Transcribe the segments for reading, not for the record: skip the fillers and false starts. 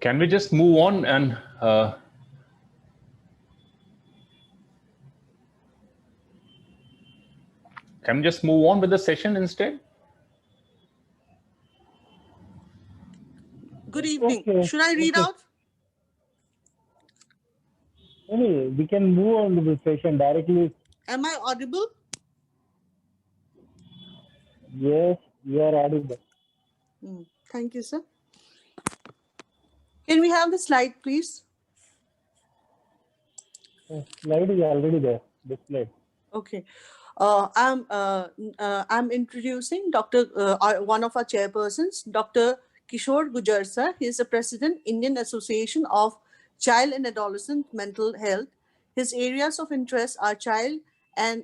Can we just move on and can we just move on with the session instead? Good evening. Okay. Should I read out? Anyway, we can move on to the session directly. Am I audible? Yes, you are audible. Thank you, sir. Can we have the slide, please? Slide is already there, displayed. Okay. I'm introducing one of our chairpersons, Dr. Kishor Gujar, sir. He is the president, Indian Association of Child and Adolescent Mental Health. His areas of interest are child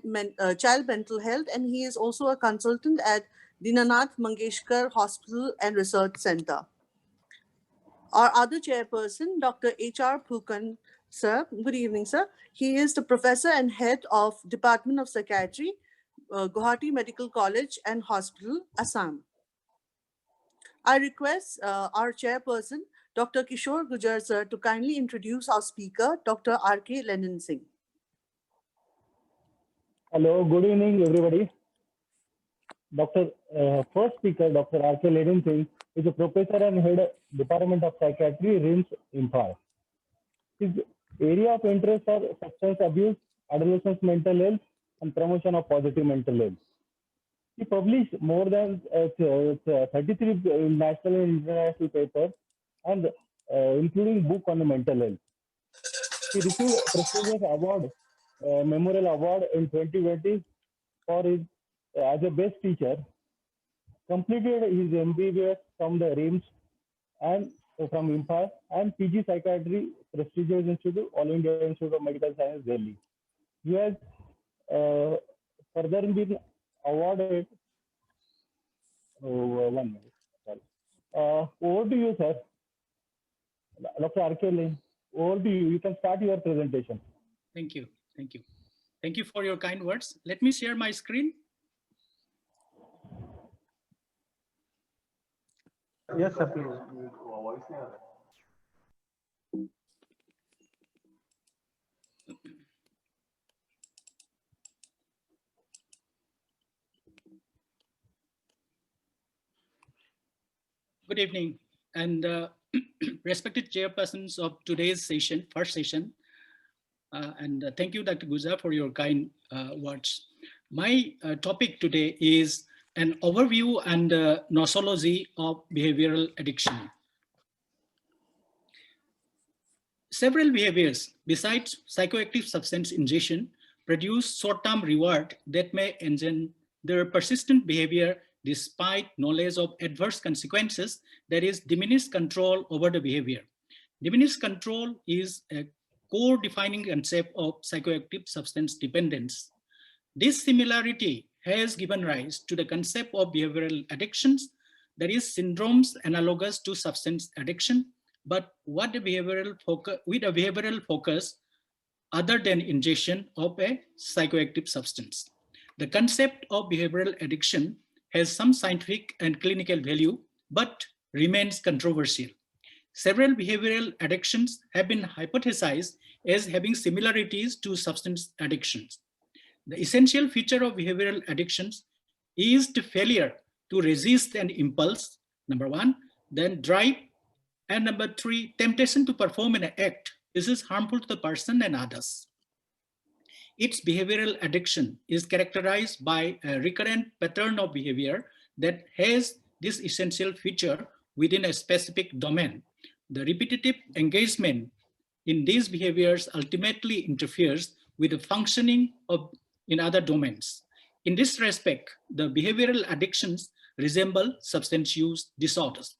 mental health, and he is also a consultant at Dinanath Mangeshkar Hospital and Research Center. Our other chairperson, Dr. H.R. Phookan, sir. Good evening, sir. He is the professor and head of Department of Psychiatry, Guwahati Medical College and Hospital, Assam. I request our chairperson, Dr. Kishor Gujar, sir, to kindly introduce our speaker, Dr. R.K. Lenin Singh. Hello, good evening, everybody. First speaker, Dr. R.K. Lenin Singh, is a professor and head Department of Psychiatry, RIMS, Imphal. His area of interest are substance abuse, adolescent mental health, and promotion of positive mental health. He published more than 33 national and international papers, and including book on the mental health. He received a prestigious award, Memorial Award in 2020 for his as a best teacher. Completed his MBBS from the RIMS and from Imphal and PG Psychiatry, prestigious institute, All India Institute of Medical Science, Delhi. He has further been awarded. One minute. Sorry. Over to you, sir. Dr. R.K. Lenin, over to you. You can start your presentation. Thank you. Thank you. Thank you for your kind words. Let me share my screen. Yes, sir, please. Good evening, and respected chairpersons of today's session, first session. Thank you, Dr. Gujar, for your kind words. My topic today is an overview and nosology of behavioral addiction. Several behaviors besides psychoactive substance ingestion produce short-term reward that may engender persistent behavior despite knowledge of adverse consequences, that is diminished control over the behavior. Diminished control is a core defining concept of psychoactive substance dependence. This similarity has given rise to the concept of behavioral addictions, that is syndromes analogous to substance addiction, but with a behavioral focus other than ingestion of a psychoactive substance. The concept of behavioral addiction has some scientific and clinical value, but remains controversial. Several behavioral addictions have been hypothesized as having similarities to substance addictions. The essential feature of behavioral addictions is the failure to resist an impulse, number one, then drive, and number three, temptation to perform an act. This is harmful to the person and others. Its behavioral addiction is characterized by a recurrent pattern of behavior that has this essential feature within a specific domain. The repetitive engagement in these behaviors ultimately interferes with the functioning in other domains. In this respect, the behavioral addictions resemble substance use disorders.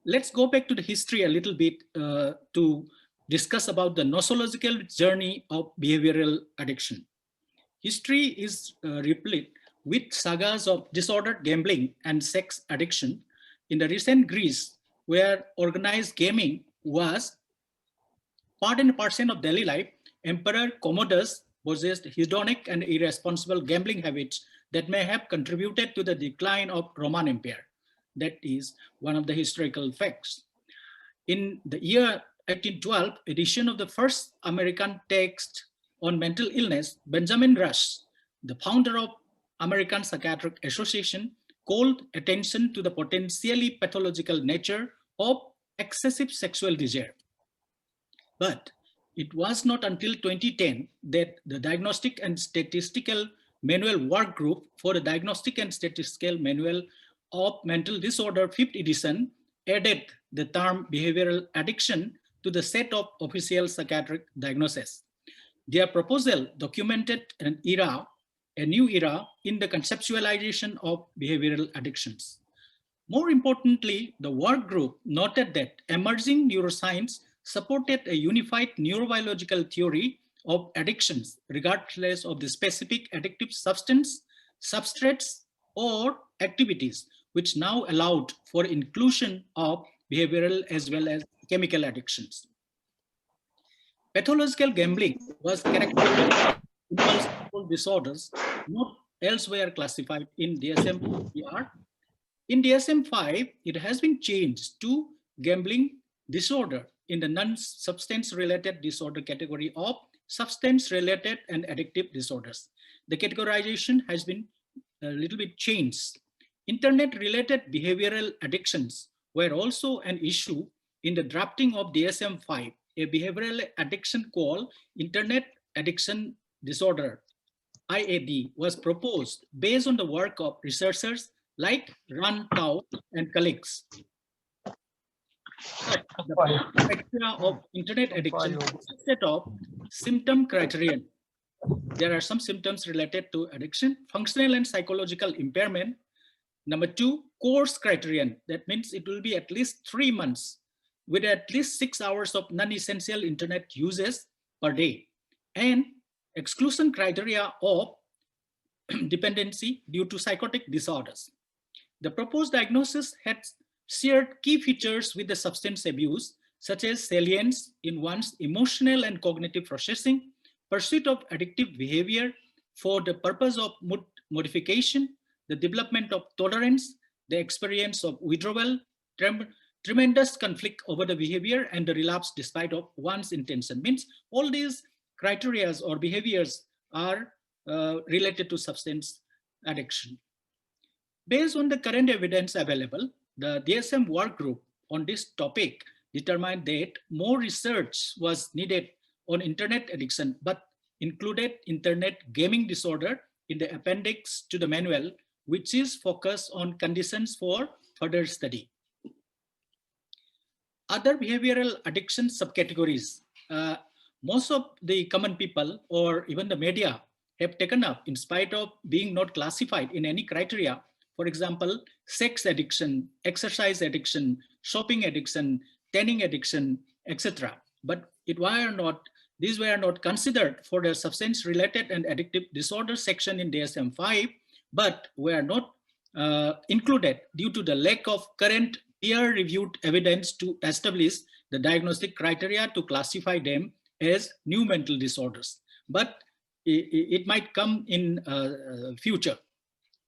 Let's go back to the history a little bit to discuss about the nosological journey of behavioral addiction. History is replete with sagas of disordered gambling and sex addiction. In the recent Greece, where organized gaming was part and parcel of daily life, Emperor Commodus possessed hedonic and irresponsible gambling habits that may have contributed to the decline of Roman Empire. That is one of the historical facts. In the year 1812 edition of the first American text on mental illness, Benjamin Rush, the founder of American Psychiatric Association, called attention to the potentially pathological nature of excessive sexual desire. But it was not until 2010 that the Diagnostic and Statistical Manual Work Group for the Diagnostic and Statistical Manual of Mental Disorder 5th edition added the term behavioral addiction to the set of official psychiatric diagnoses. Their proposal documented a new era in the conceptualization of behavioral addictions. More importantly, the work group noted that emerging neuroscience supported a unified neurobiological theory of addictions, regardless of the specific addictive substance, substrates, or activities, which now allowed for inclusion of behavioral as well as chemical addictions. Pathological gambling was characterized by impulsive disorders not elsewhere classified in DSM-4. In DSM-5, it has been changed to gambling disorder in the non-substance related disorder category of substance-related and addictive disorders. The categorization has been a little bit changed. Internet-related behavioral addictions were also an issue in the drafting of DSM-5. A behavioral addiction called Internet Addiction Disorder, IAD, was proposed based on the work of researchers like Ran Tao and colleagues. But the criteria of internet addiction is a set of symptom criterion. There are some symptoms related to addiction, functional and psychological impairment. Number 2, course criterion. That means it will be at least 3 months with at least 6 hours of non-essential internet uses per day. And exclusion criteria of dependency due to psychotic disorders. The proposed diagnosis had shared key features with the substance abuse, such as salience in one's emotional and cognitive processing, pursuit of addictive behavior for the purpose of mood modification, the development of tolerance, the experience of withdrawal, tremendous conflict over the behavior, and the relapse despite of one's intention. Means all these criteria or behaviors are related to substance addiction. Based on the current evidence available, the DSM work group on this topic determined that more research was needed on internet addiction, but included internet gaming disorder in the appendix to the manual, which is focused on conditions for further study. Other behavioral addiction subcategories, most of the common people or even the media have taken up in spite of being not classified in any criteria. For example, sex addiction, exercise addiction, shopping addiction, tanning addiction, etc. But these were not considered for the substance-related and addictive disorder section in DSM-5, but were not included due to the lack of current peer-reviewed evidence to establish the diagnostic criteria to classify them as new mental disorders. But it might come in future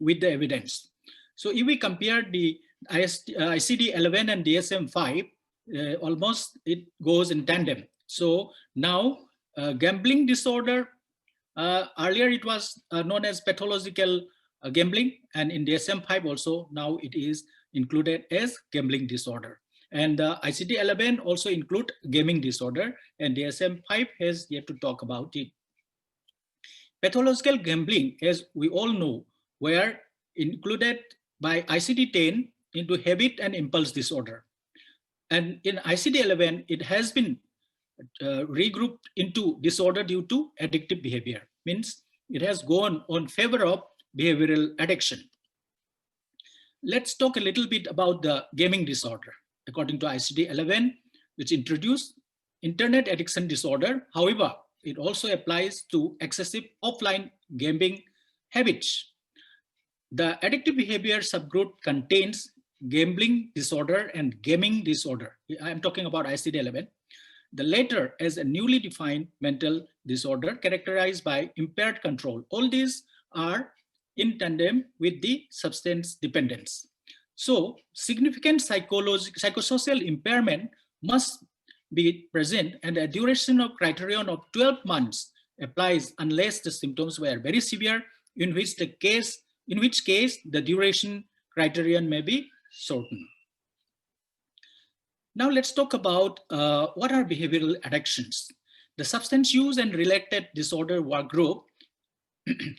with the evidence. So if we compare the ICD-11 and DSM-5, almost it goes in tandem. So now gambling disorder, earlier it was known as pathological gambling, and in DSM-5 also now it is included as gambling disorder. And ICD-11 also include gaming disorder, and DSM-5 has yet to talk about it. Pathological gambling, as we all know, were included by ICD-10 into habit and impulse disorder. And in ICD-11, it has been regrouped into disorder due to addictive behavior. Means it has gone on favor of behavioral addiction. Let's talk a little bit about the gaming disorder. According to ICD-11, which introduced internet addiction disorder. However, it also applies to excessive offline gambling habits. The addictive behavior subgroup contains gambling disorder and gaming disorder. I'm talking about ICD-11. The latter as a newly defined mental disorder characterized by impaired control. All these are in tandem with the substance dependence. So significant psychosocial impairment must be present, and a duration of criterion of 12 months applies unless the symptoms were very severe, in which case the duration criterion may be shortened. Now let's talk about what are behavioral addictions. The substance use and related disorder work group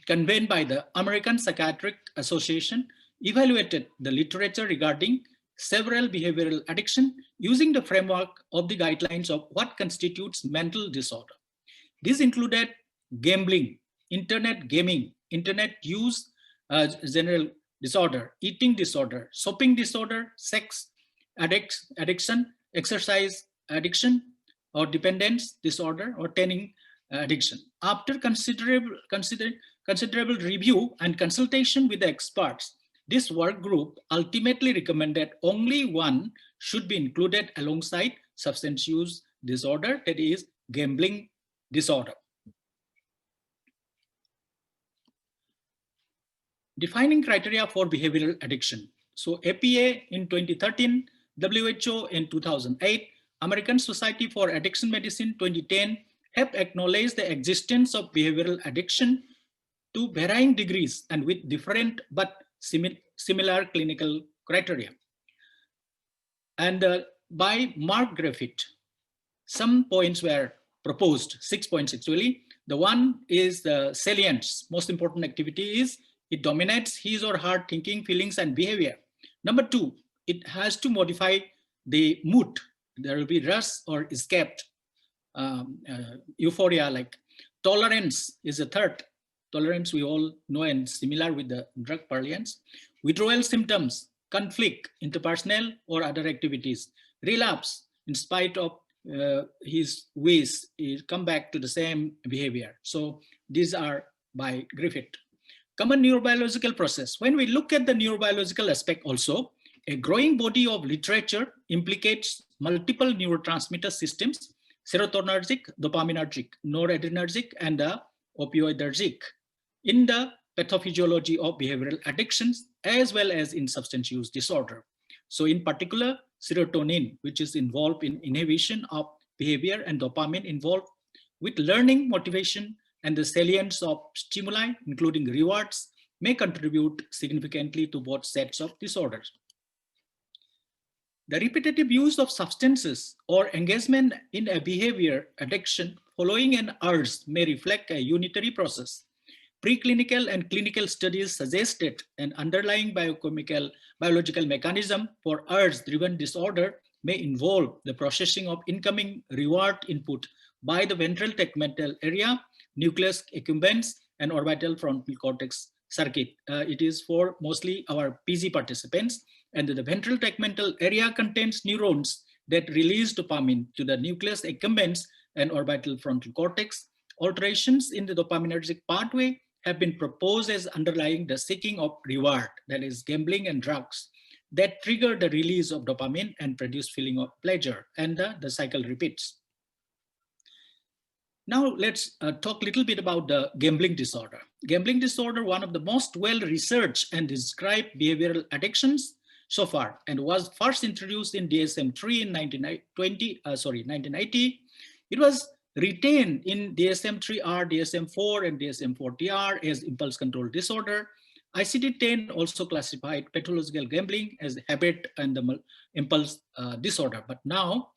convened by the American Psychiatric Association evaluated the literature regarding several behavioral addiction using the framework of the guidelines of what constitutes mental disorder. These included gambling, internet gaming, internet use, general disorder, eating disorder, shopping disorder, sex addiction, exercise addiction, or dependence disorder, or tanning addiction. After considerable review and consultation with the experts, this work group ultimately recommended only one should be included alongside substance use disorder, that is gambling disorder. Defining criteria for behavioral addiction. So APA in 2013, WHO in 2008, American Society for Addiction Medicine 2010 have acknowledged the existence of behavioral addiction to varying degrees and with different but similar clinical criteria. And by Mark Griffith, some points were proposed, 6 points actually. The one is the salience. Most important activity is it dominates his or her thinking, feelings, and behavior. Number 2, it has to modify the mood. There will be rush or escaped, euphoria, like tolerance is a third. Tolerance we all know and similar with the drug parlance. Withdrawal symptoms, conflict, interpersonal or other activities. Relapse, in spite of his ways, he come back to the same behavior. So these are by Griffith. Common neurobiological process. When we look at the neurobiological aspect also, a growing body of literature implicates multiple neurotransmitter systems, serotonergic, dopaminergic, noradrenergic, and the opioidergic in the pathophysiology of behavioral addictions, as well as in substance use disorder. So in particular, serotonin, which is involved in inhibition of behavior, and dopamine involved with learning, motivation, and the salience of stimuli, including rewards, may contribute significantly to both sets of disorders. The repetitive use of substances or engagement in a behavior addiction following an urge may reflect a unitary process. Preclinical and clinical studies suggested an underlying biological mechanism for urge-driven disorder may involve the processing of incoming reward input by the ventral tegmental area, nucleus accumbens, and orbital frontal cortex circuit. It is for mostly our PG participants. And the ventral tegmental area contains neurons that release dopamine to the nucleus accumbens and orbital frontal cortex. Alterations in the dopaminergic pathway have been proposed as underlying the seeking of reward, that is gambling and drugs, that trigger the release of dopamine and produce feeling of pleasure, and the cycle repeats. Now let's talk a little bit about the gambling disorder. Gambling disorder, one of the most well-researched and described behavioral addictions so far, and was first introduced in DSM-3 in 1980. It was retained in DSM-3R, DSM-4, and DSM-40R as impulse control disorder. ICD-10 also classified pathological gambling as habit and the impulse disorder. But now,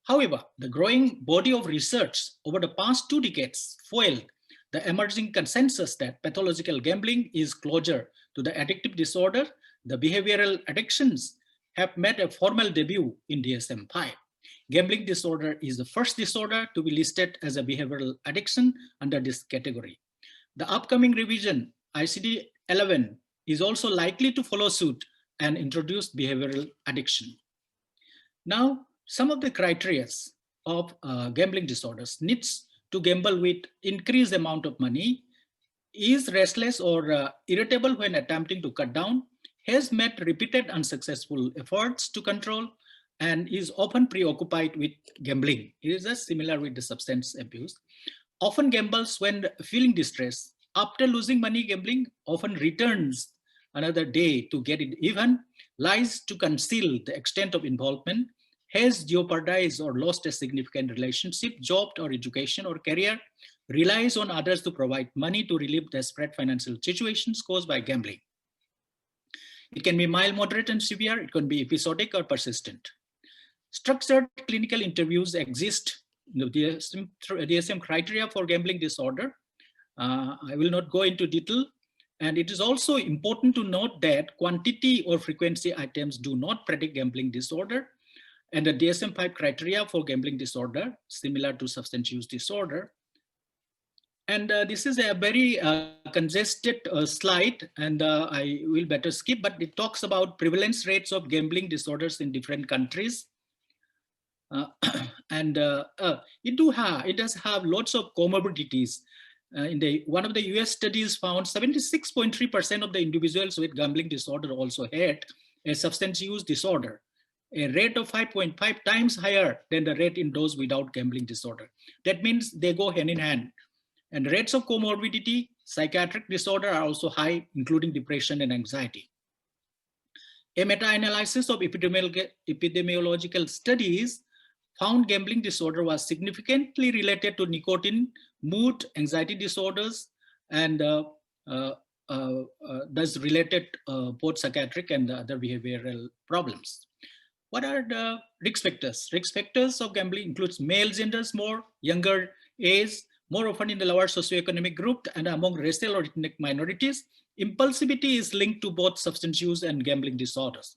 however, the growing body of research over the past 2 decades foiled the emerging consensus that pathological gambling is closer to the addictive disorder. The behavioral addictions have made a formal debut in DSM-5. Gambling disorder is the first disorder to be listed as a behavioral addiction under this category. The upcoming revision, ICD-11, is also likely to follow suit and introduce behavioral addiction. Now, some of the criteria of gambling disorders: needs to gamble with increased amount of money, is restless or irritable when attempting to cut down, has made repeated unsuccessful efforts to control, and is often preoccupied with gambling. It is just similar with the substance abuse. Often gambles when feeling distress. After losing money gambling, often returns another day to get it even, lies to conceal the extent of involvement, has jeopardized or lost a significant relationship, job or education or career, relies on others to provide money to relieve desperate financial situations caused by gambling. It can be mild, moderate, and severe. It can be episodic or persistent. Structured clinical interviews exist. The DSM criteria for gambling disorder. I will not go into detail. And it is also important to note that quantity or frequency items do not predict gambling disorder. And the DSM-5 criteria for gambling disorder, similar to substance use disorder. And this is a very congested slide, and I will better skip, but it talks about prevalence rates of gambling disorders in different countries. It does have lots of comorbidities. One of the US studies found 76.3% of the individuals with gambling disorder also had a substance use disorder, a rate of 5.5 times higher than the rate in those without gambling disorder. That means they go hand in hand. And rates of comorbidity, psychiatric disorder are also high, including depression and anxiety. A meta-analysis of epidemiological studies found gambling disorder was significantly related to nicotine, mood, anxiety disorders, and thus related both psychiatric and other behavioral problems. What are the risk factors? Risk factors of gambling includes male genders more, younger age, more often in the lower socioeconomic group and among racial or ethnic minorities. Impulsivity is linked to both substance use and gambling disorders.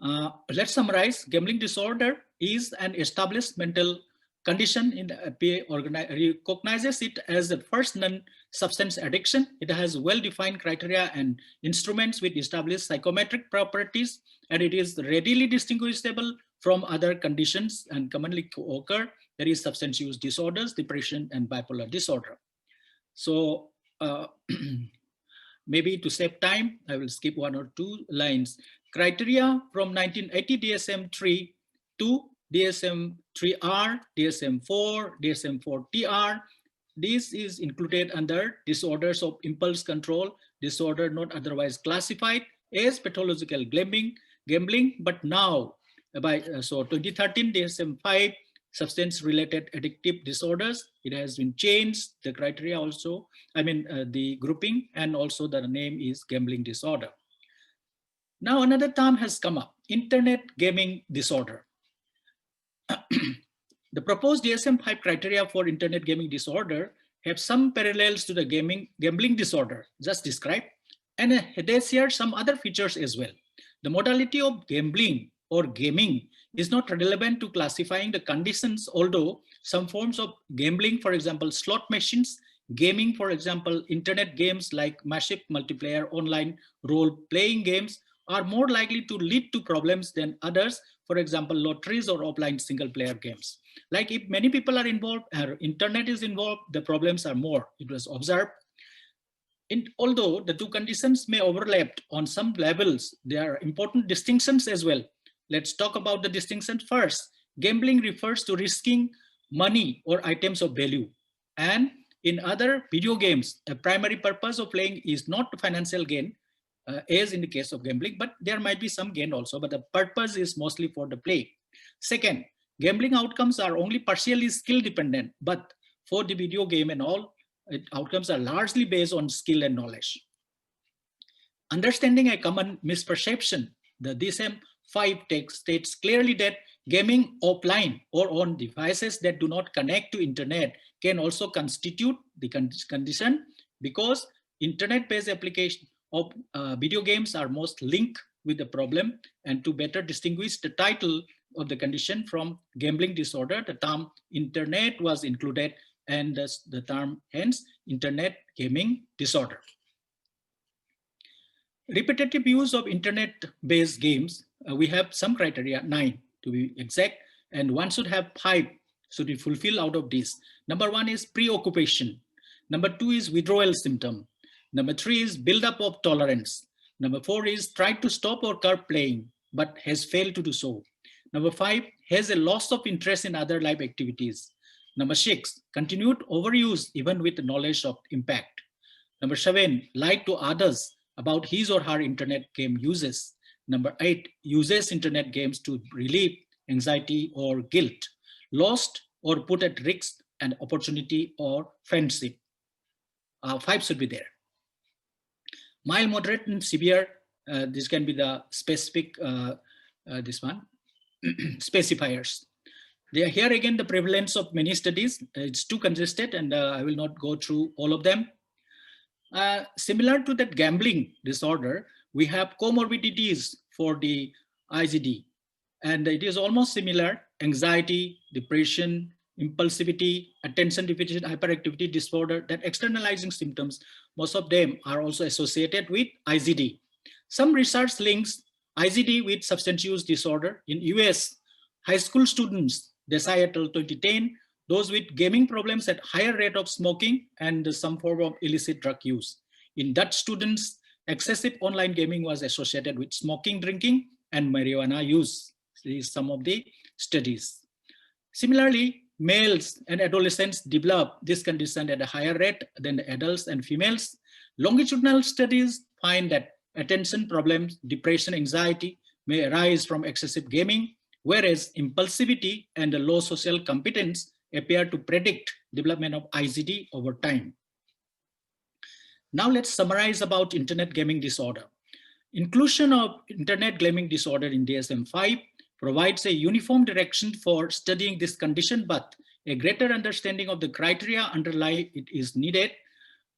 Let's summarize. Gambling disorder is an established mental condition in the PA recognizes it as the first non-substance addiction. It has well-defined criteria and instruments with established psychometric properties, and it is readily distinguishable from other conditions and commonly occur. There is substance use disorders, depression, and bipolar disorder. So maybe to save time, I will skip one or two lines. Criteria from 1980 DSM-3 to DSM-3R, DSM-4, DSM-4-TR. This is included under disorders of impulse control, disorder not otherwise classified as pathological gambling, but now by 2013 DSM-5, substance-related addictive disorders. It has been changed, the criteria also, the grouping, and also the name is gambling disorder. Now another term has come up, internet gaming disorder. The proposed DSM-5 criteria for internet gaming disorder have some parallels to the gambling disorder just described, and they share some other features as well. The modality of gambling or gaming is not relevant to classifying the conditions, although some forms of gambling, for example, slot machines, gaming, for example, internet games like massive multiplayer online role-playing games are more likely to lead to problems than others, for example, lotteries or offline single-player games. Like if many people are involved, or internet is involved, the problems are more. It was observed. Although the two conditions may overlap on some levels, there are important distinctions as well. Let's talk about the distinctions first. Gambling refers to risking money or items of value. And in other video games, a primary purpose of playing is not financial gain, as in the case of gambling, but there might be some gain also, but the purpose is mostly for the play. Second, gambling outcomes are only partially skill dependent, but for the video game and all, outcomes are largely based on skill and knowledge. Understanding a common misperception, the DSM-5 text states clearly that gaming offline or on devices that do not connect to internet can also constitute the condition, because internet-based application of video games are most linked with the problem. And to better distinguish the title of the condition from gambling disorder, the term internet was included, and thus the term hence internet gaming disorder. Repetitive use of internet-based games, we have some criteria, 9 to be exact, and one should have 5 should be fulfilled out of this. Number 1 is preoccupation. Number 2 is withdrawal symptom. Number 3 is buildup of tolerance. Number 4 is try to stop or curb playing, but has failed to do so. Number 5 has a loss of interest in other life activities. Number 6, continued overuse even with knowledge of impact. Number 7, lied to others about his or her internet game uses. number 8, uses internet games to relieve anxiety or guilt, lost or put at risk an opportunity or friendship. 5 should be there. Mild, moderate, and severe, this can be the specific, this one, specifiers. They are here again, the prevalence of many studies, it's too congested and I will not go through all of them. Similar to that gambling disorder, we have comorbidities for the IGD, and it is almost similar: anxiety, depression, impulsivity, attention deficit hyperactivity disorder, that externalizing symptoms, most of them are also associated with IGD. Some research links IGD with substance use disorder. In US, high school students, Desietal 2010, those with gaming problems at higher rate of smoking and some form of illicit drug use. In Dutch students, excessive online gaming was associated with smoking, drinking, and marijuana use. These are some of the studies. Similarly, males and adolescents develop this condition at a higher rate than the adults and females. Longitudinal studies find that attention problems, depression, anxiety may arise from excessive gaming, whereas impulsivity and the low social competence appear to predict development of IGD over time. Now let's summarize about internet gaming disorder. Inclusion of internet gaming disorder in DSM-5 provides a uniform direction for studying this condition, but a greater understanding of the criteria underlying it is needed,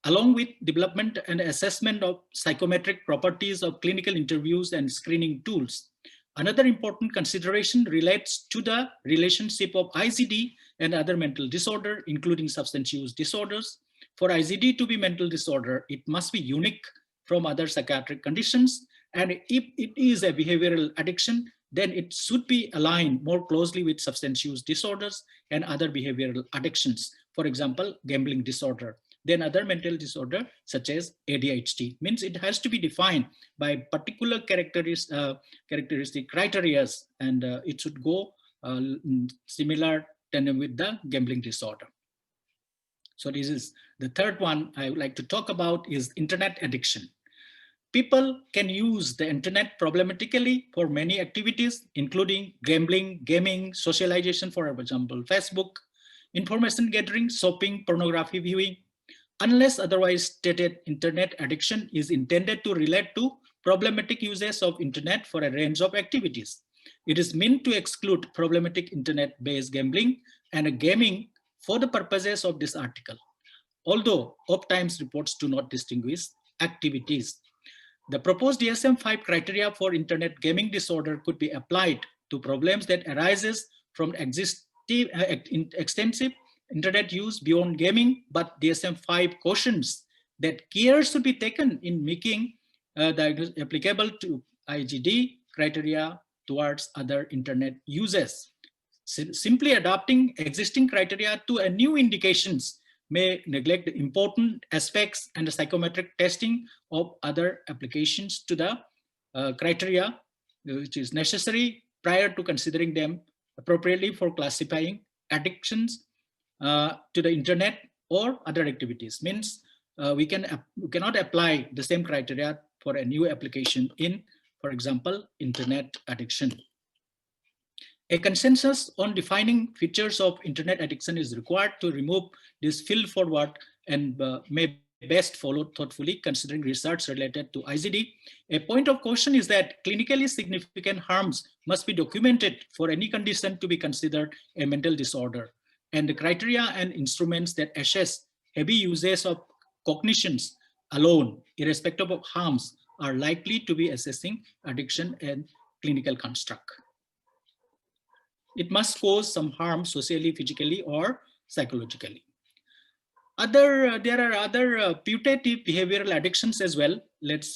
along with development and assessment of psychometric properties of clinical interviews and screening tools. Another important consideration relates to the relationship of IGD and other mental disorder, including substance use disorders. For IGD to be mental disorder, it must be unique from other psychiatric conditions. And if it is a behavioral addiction, then it should be aligned more closely with substance use disorders and other behavioral addictions. For example, gambling disorder. Then other mental disorder such as ADHD, means it has to be defined by particular characteristic criteria, and it should go similar tandem with the gambling disorder. So this is the third one I would like to talk about is internet addiction. People can use the internet problematically for many activities, including gambling, gaming, socialization, for example, Facebook, information gathering, shopping, pornography viewing. Unless otherwise stated, internet addiction is intended to relate to problematic uses of internet for a range of activities. It is meant to exclude problematic internet-based gambling and gaming for the purposes of this article, although oftentimes reports do not distinguish activities. The proposed DSM-5 criteria for internet gaming disorder could be applied to problems that arises from extensive internet use beyond gaming, but DSM-5 cautions that care should be taken in making that applicable to IGD criteria towards other internet users. Simply adopting existing criteria to a new indications may neglect the important aspects and the psychometric testing of other applications to the criteria, which is necessary prior to considering them appropriately for classifying addictions to the internet or other activities. Means we cannot apply the same criteria for a new application in, for example, internet addiction. A consensus on defining features of internet addiction is required to remove this field forward and may best followed thoughtfully considering research related to IGD. A point of caution is that clinically significant harms must be documented for any condition to be considered a mental disorder. And the criteria and instruments that assess heavy uses of cognitions alone, irrespective of harms, are likely to be assessing addiction and clinical construct. It must cause some harm socially, physically, or psychologically. There are other putative behavioral addictions as well. Let's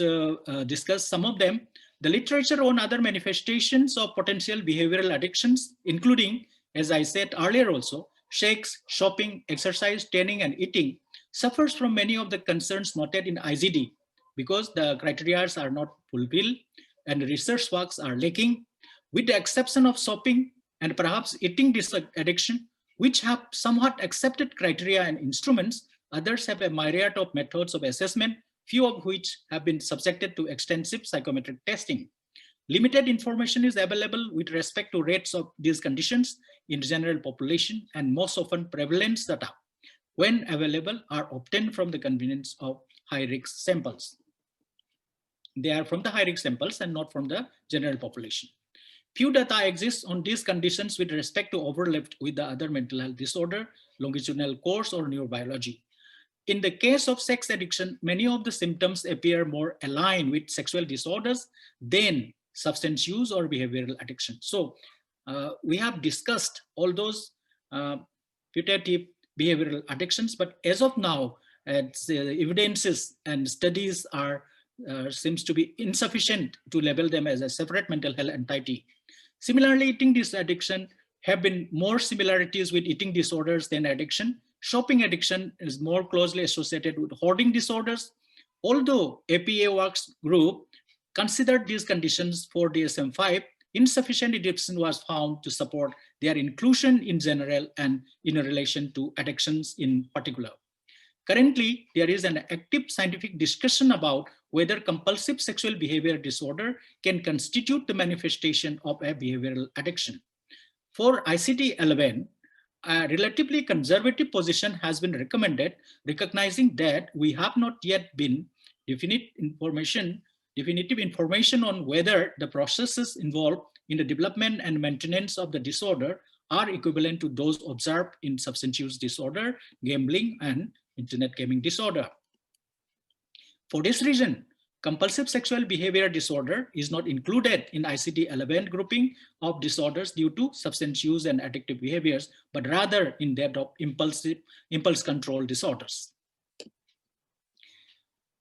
discuss some of them. The literature on other manifestations of potential behavioral addictions, including, as I said earlier also, shakes, shopping, exercise, training, and eating, suffers from many of the concerns noted in IGD because the criteria are not fulfilled and research works are lacking, with the exception of shopping and perhaps eating addiction, which have somewhat accepted criteria and instruments. Others have a myriad of methods of assessment, few of which have been subjected to extensive psychometric testing. Limited information is available with respect to rates of these conditions in general population, and most often prevalence data, when available, are obtained from the convenience of high-risk samples. They are from the high-risk samples and not from the general population. Few data exists on these conditions with respect to overlap with the other mental health disorder, longitudinal course, or neurobiology. In the case of sex addiction, many of the symptoms appear more aligned with sexual disorders than substance use or behavioral addiction. So we have discussed all those putative behavioral addictions, but as of now, evidences and studies are seems to be insufficient to label them as a separate mental health entity. Similarly, eating disaddiction have been more similarities with eating disorders than addiction. Shopping addiction is more closely associated with hoarding disorders. Although APA Works Group considered these conditions for DSM-5, insufficient evidence was found to support their inclusion in general and in relation to addictions in particular. Currently, there is an active scientific discussion about whether compulsive sexual behavior disorder can constitute the manifestation of a behavioral addiction. For ICD-11, a relatively conservative position has been recommended, recognizing that we have not yet been definitive information on whether the processes involved in the development and maintenance of the disorder are equivalent to those observed in substance use disorder, gambling, and internet gaming disorder. For this reason, compulsive sexual behavior disorder is not included in ICD-11 grouping of disorders due to substance use and addictive behaviors, but rather in that of impulse control disorders.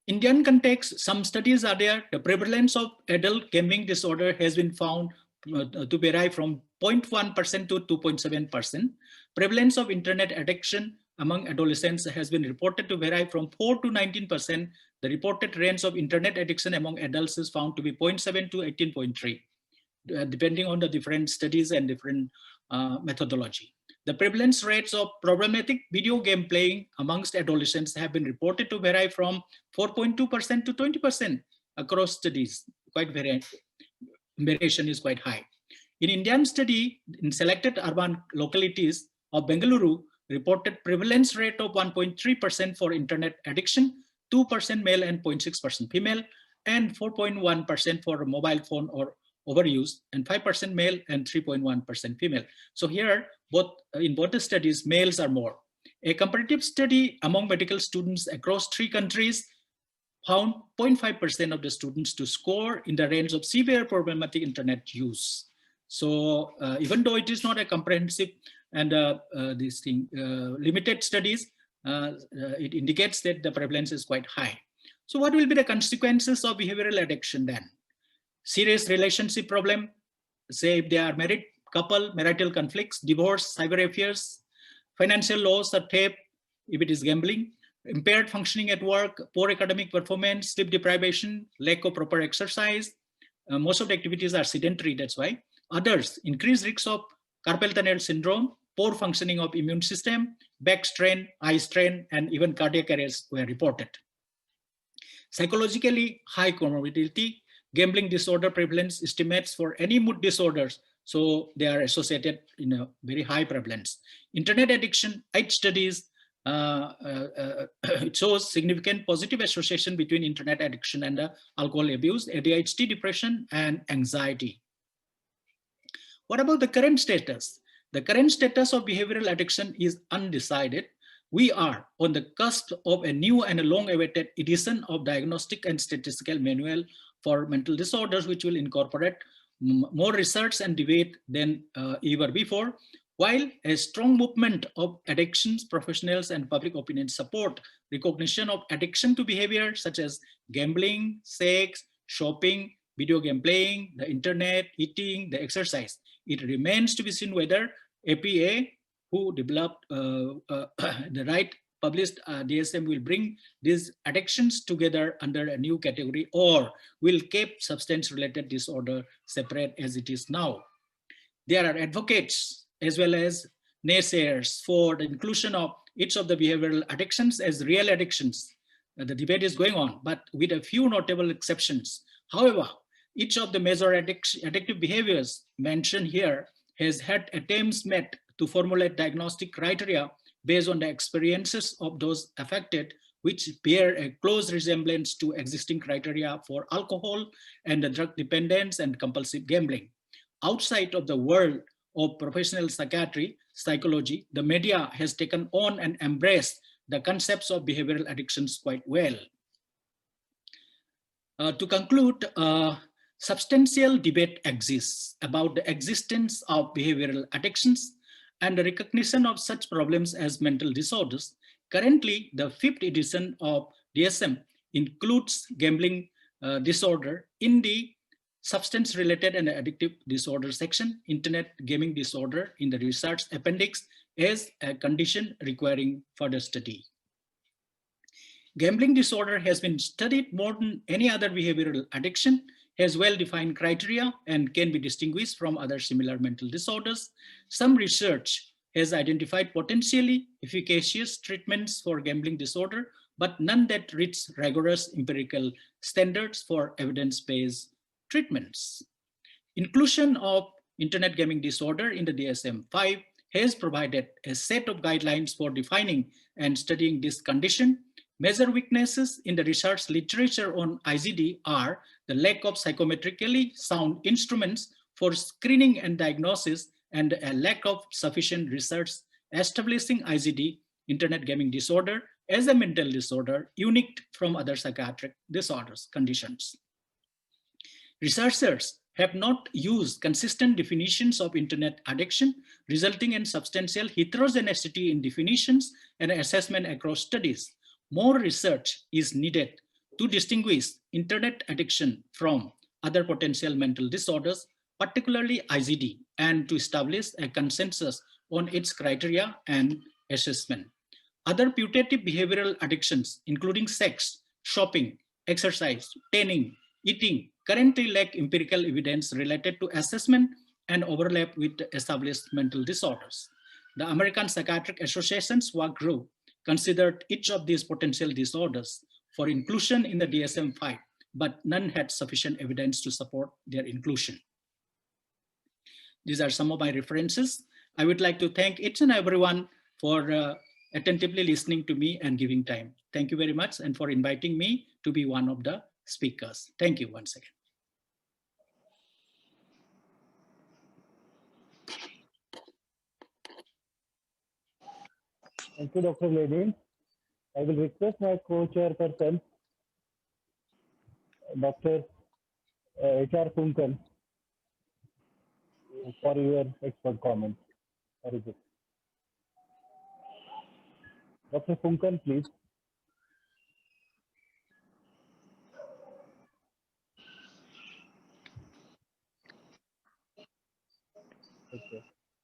Indian context, some studies are there. The prevalence of adult gaming disorder has been found to vary from 0.1% to 2.7%. Prevalence of internet addiction among adolescents has been reported to vary from 4 to 19%. The reported range of internet addiction among adults is found to be 0.7 to 18.3, depending on the different studies and different methodology. The prevalence rates of problematic video game playing amongst adolescents have been reported to vary from 4.2% to 20% across studies. Variation is quite high. In Indian study, in selected urban localities of Bengaluru, reported prevalence rate of 1.3% for internet addiction, 2% male and 0.6% female, and 4.1% for mobile phone or overuse, and 5% male and 3.1% female. So here, in both the studies, males are more. A comparative study among medical students across 3 countries found 0.5% of the students to score in the range of severe problematic internet use. So even though it is not a comprehensive and limited studies, it indicates that the prevalence is quite high. So what will be the consequences of behavioral addiction then? Serious relationship problem, say if they are married couple, marital conflicts, divorce, cyber affairs, financial loss or theft, if it is gambling, impaired functioning at work, poor academic performance, sleep deprivation, lack of proper exercise. Most of the activities are sedentary, that's why. Others, increased risks of carpal tunnel syndrome, poor functioning of immune system, back strain, eye strain, and even cardiac arrests were reported. Psychologically, high comorbidity, gambling disorder prevalence estimates for any mood disorders, so they are associated in a very high prevalence. Internet addiction, 8 studies, it shows significant positive association between internet addiction and alcohol abuse, ADHD, depression, and anxiety. What about the current status? The current status of behavioral addiction is undecided. We are on the cusp of a new and a long-awaited edition of Diagnostic and Statistical Manual for Mental Disorders, which will incorporate more research and debate than ever before. While a strong movement of addictions professionals and public opinion support recognition of addiction to behavior such as gambling, sex, shopping, video game playing, the internet, eating, the exercise, it remains to be seen whether APA, who developed the right published DSM, will bring these addictions together under a new category or will keep substance-related disorder separate as it is now. There are advocates as well as naysayers for the inclusion of each of the behavioral addictions as real addictions. The debate is going on, but with a few notable exceptions. However, Each of the major addictive behaviors mentioned here has had attempts made to formulate diagnostic criteria based on the experiences of those affected, which bear a close resemblance to existing criteria for alcohol and the drug dependence and compulsive gambling. Outside of the world of professional psychiatry, psychology, the media has taken on and embraced the concepts of behavioral addictions quite well. To conclude, substantial debate exists about the existence of behavioral addictions and the recognition of such problems as mental disorders. Currently, the 5th edition of DSM includes gambling disorder in the substance-related and addictive disorder section, internet gaming disorder in the research appendix as a condition requiring further study. Gambling disorder has been studied more than any other behavioral addiction, has well-defined criteria, and can be distinguished from other similar mental disorders. Some research has identified potentially efficacious treatments for gambling disorder, but none that reach rigorous empirical standards for evidence-based treatments. Inclusion of internet gaming disorder in the DSM-5 has provided a set of guidelines for defining and studying this condition. Major weaknesses in the research literature on IGD are the lack of psychometrically sound instruments for screening and diagnosis and a lack of sufficient research establishing IGD, internet gaming disorder, as a mental disorder unique from other psychiatric disorders conditions. Researchers have not used consistent definitions of internet addiction, resulting in substantial heterogeneity in definitions and assessment across studies. More research is needed to distinguish internet addiction from other potential mental disorders, particularly IGD, and to establish a consensus on its criteria and assessment. Other putative behavioral addictions, including sex, shopping, exercise, tanning, eating, currently lack empirical evidence related to assessment and overlap with established mental disorders. The American Psychiatric Association's work group considered each of these potential disorders for inclusion in the DSM-5, but none had sufficient evidence to support their inclusion. These are some of my references. I would like to thank each and everyone for attentively listening to me and giving time. Thank you very much, and for inviting me to be one of the speakers. Thank you once again. Thank you, Dr. Lenin. I will request my co-chairperson, Dr. HR Phookan, for your expert comments. Dr. Phookan, please.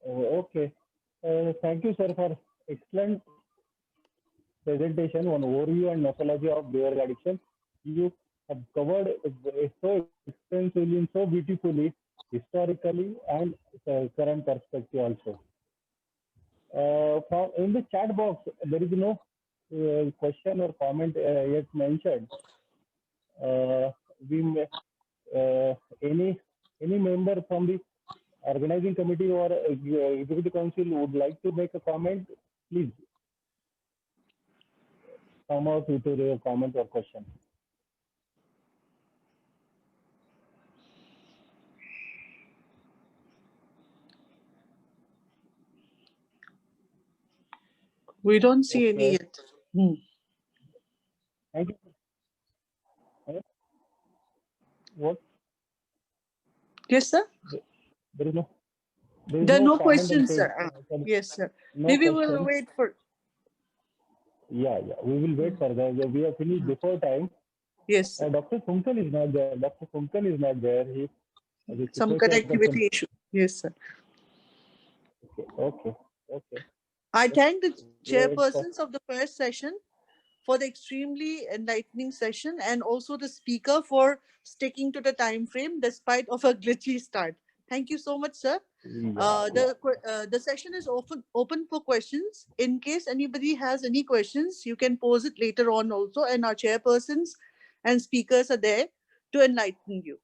Okay. Thank you, sir, for excellent presentation on overview and nosology of behavioral addiction. You have covered so extensively and so beautifully, historically and current perspective also. In the chat box, there is no question or comment yet mentioned. Any member from the organizing committee or executive council would like to make a comment, please come out with a comment or question. We don't see any yet. Thank you. What? Yes, sir. There is no. There are no questions, sir. Yes, sir. No Maybe questions. we'll wait for. Yeah, we will wait for that. We have finished before time. Yes, sir. Dr. Phookan is not there. Dr. Phookan is not there. Some connectivity issue. Yes, sir. Okay. I thank the chairpersons of the first session for the extremely enlightening session, and also the speaker for sticking to the time frame despite of a glitchy start. Thank you so much, sir. The session is open for questions. In case anybody has any questions, you can pose it later on also, and our chairpersons and speakers are there to enlighten you.